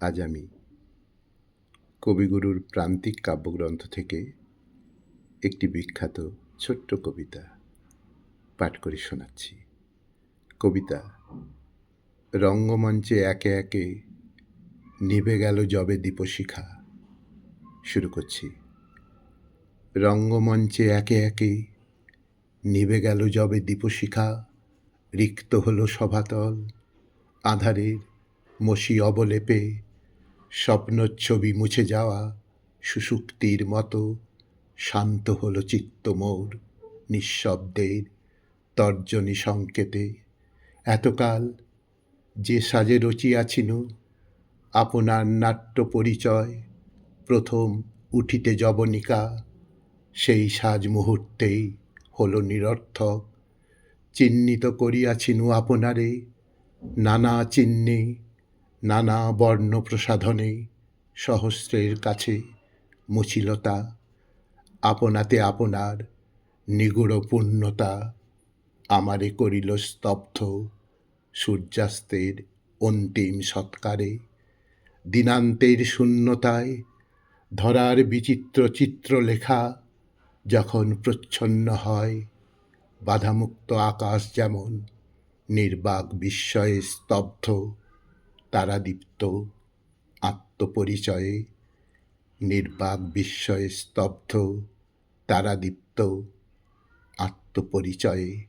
আজ আমি কবিগুরুর প্রান্তিক কাব্যগ্রন্থ থেকে একটি বিখ্যাত ছোট্ট কবিতা পাঠ করে শোনাচ্ছি। কবিতা রঙ্গমঞ্চে একে একে নিভে গেল যবে দীপশিখা। শুরু করছি। রঙ্গমঞ্চে একে একে নিভে গেল যবে দীপশিখা, রিক্ত হলো সভাতল, আঁধারের মসি অবলেপে স্বপ্নচ্ছবি মুছে যাওয়া সুষুপ্তির মতো শান্ত হলো চিত্ত মোর নিঃশব্দের তর্জনী সংকেতে। এতকাল যে সাজে রচিয়াছিনু আপনার নাট্য পরিচয়, প্রথম উঠিতে যবনিকা সেই সাজ মুহূর্তেই হলো নিরর্থক। চিহ্নিত করিয়াছিনু আপনারে নানা চিহ্নে, নানা বর্ণ প্রসাধনে, সহস্রের কাছে মুছিলতা। আপনাতে আপনার নিগুড় পূর্ণতা আমারে করিল স্তব্ধ সূর্যাস্তের অন্তিম সৎকারে। দিনান্তের শূন্যতায় ধরার বিচিত্র চিত্রলেখা যখন প্রচ্ছন্ন হয়, বাধামুক্ত আকাশ যেমন নির্বাক বিস্ময়ে স্তব্ধ, তারাদীপ্ত আত্মপরিচয়ে। নির্বাক বিস্ময়ে স্তব্ধ, তারাদীপ্ত আত্মপরিচয়ে।